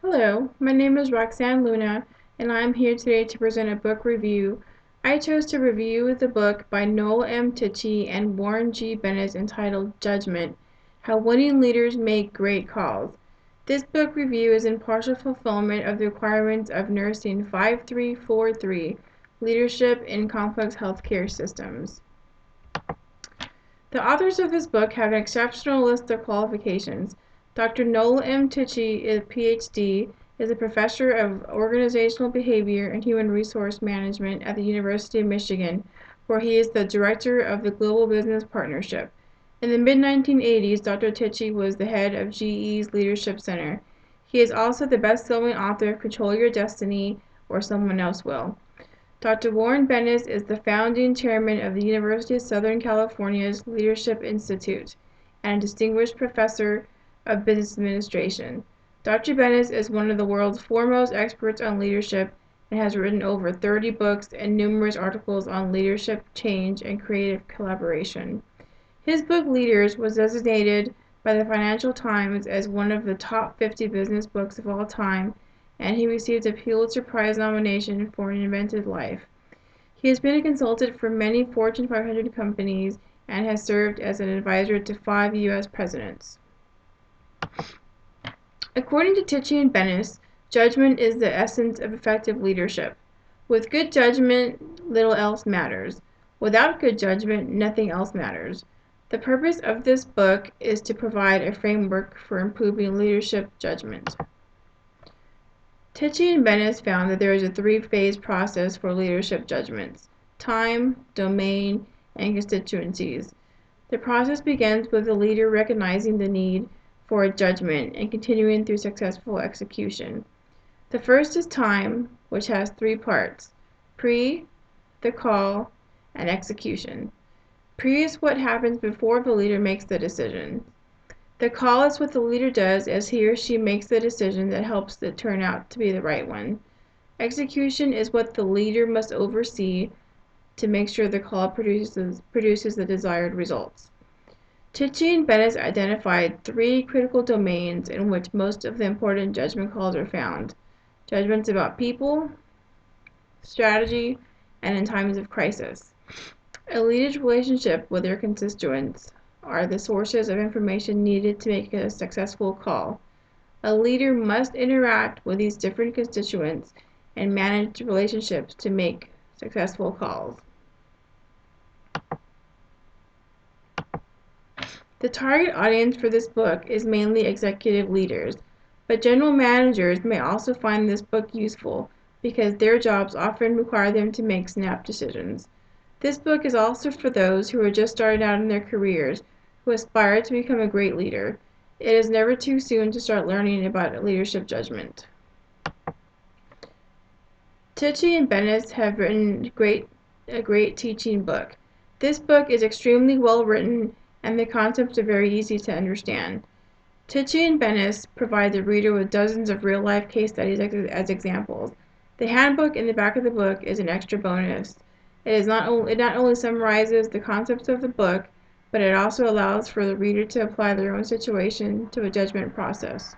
Hello, my name is Roxanne Luna, and I am here today to present a book review. I chose to review the book by Noel M. Tichy and Warren G. Bennett entitled Judgment: How Winning Leaders Make Great Calls. This book review is in partial fulfillment of the requirements of Nursing 5343, Leadership in Complex Healthcare Systems. The authors of this book have an exceptional list of qualifications. Dr. Noel M. Tichy, a Ph.D., is a professor of organizational behavior and human resource management at the University of Michigan, where he is the director of the Global Business Partnership. In the mid-1980s, Dr. Tichy was the head of GE's Leadership Center. He is also the best-selling author of Control Your Destiny or Someone Else Will. Dr. Warren Bennett is the founding chairman of the University of Southern California's Leadership Institute and a distinguished professor of business administration. Dr. Bennett is one of the world's foremost experts on leadership and has written over 30 books and numerous articles on leadership, change, and creative collaboration. His book Leaders was designated by the Financial Times as one of the top 50 business books of all time, and he received a Pulitzer Prize nomination for An Invented Life. He has been a consultant for many Fortune 500 companies and has served as an advisor to 5 U.S. presidents. According to Tichy and Bennett, judgment is the essence of effective leadership. With good judgment, little else matters. Without good judgment, nothing else matters. The purpose of this book is to provide a framework for improving leadership judgment. Tichy and Bennett found that there is a three-phase process for leadership judgments: time, domain, and constituencies. The process begins with the leader recognizing the need for a judgment and continuing through successful execution. The first is time, which has 3 parts: pre, the call, and execution. Pre is what happens before the leader makes the decision. The call is what the leader does as he or she makes the decision that helps it turn out to be the right one. Execution is what the leader must oversee to make sure the call produces the desired results. Tichy and Bennett identified 3 critical domains in which most of the important judgment calls are found: judgments about people, strategy, and in times of crisis. A leader's relationship with their constituents are the sources of information needed to make a successful call. A leader must interact with these different constituents and manage relationships to make successful calls. The target audience for this book is mainly executive leaders, but general managers may also find this book useful because their jobs often require them to make snap decisions. This book is also for those who are just starting out in their careers, who aspire to become a great leader. It is never too soon to start learning about leadership judgment. Tichy and Bennett have written a great teaching book. This book is extremely well written and the concepts are very easy to understand. Tichy and Bennett provide the reader with dozens of real-life case studies as examples. The handbook in the back of the book is an extra bonus. It not only summarizes the concepts of the book, but it also allows for the reader to apply their own situation to a judgment process.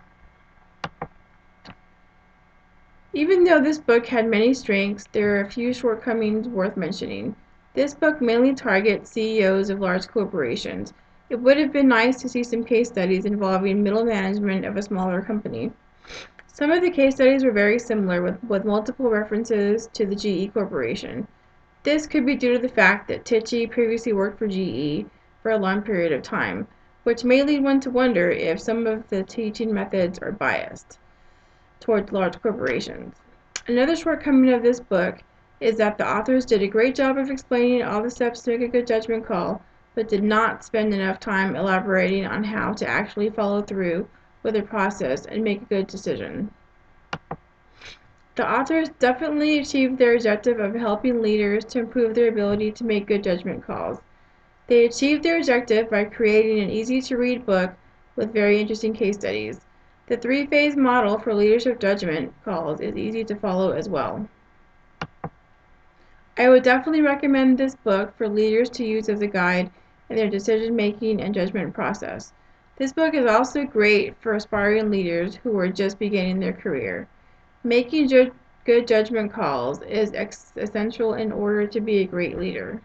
Even though this book had many strengths, there are a few shortcomings worth mentioning. This book mainly targets CEOs of large corporations. It would have been nice to see some case studies involving middle management of a smaller company. Some of the case studies were very similar with multiple references to the GE Corporation. This could be due to the fact that Tichy previously worked for GE for a long period of time, which may lead one to wonder if some of the teaching methods are biased towards large corporations. Another shortcoming of this book is that the authors did a great job of explaining all the steps to make a good judgment call, but did not spend enough time elaborating on how to actually follow through with the process and make a good decision. The authors definitely achieved their objective of helping leaders to improve their ability to make good judgment calls. They achieved their objective by creating an easy-to-read book with very interesting case studies. The 3-phase model for leadership judgment calls is easy to follow as well. I would definitely recommend this book for leaders to use as a guide in their decision-making and judgment process. This book is also great for aspiring leaders who are just beginning their career. Making good judgment calls is essential in order to be a great leader.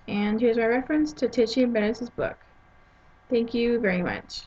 And here's my reference to Tichy and Bennett's book. Thank you very much.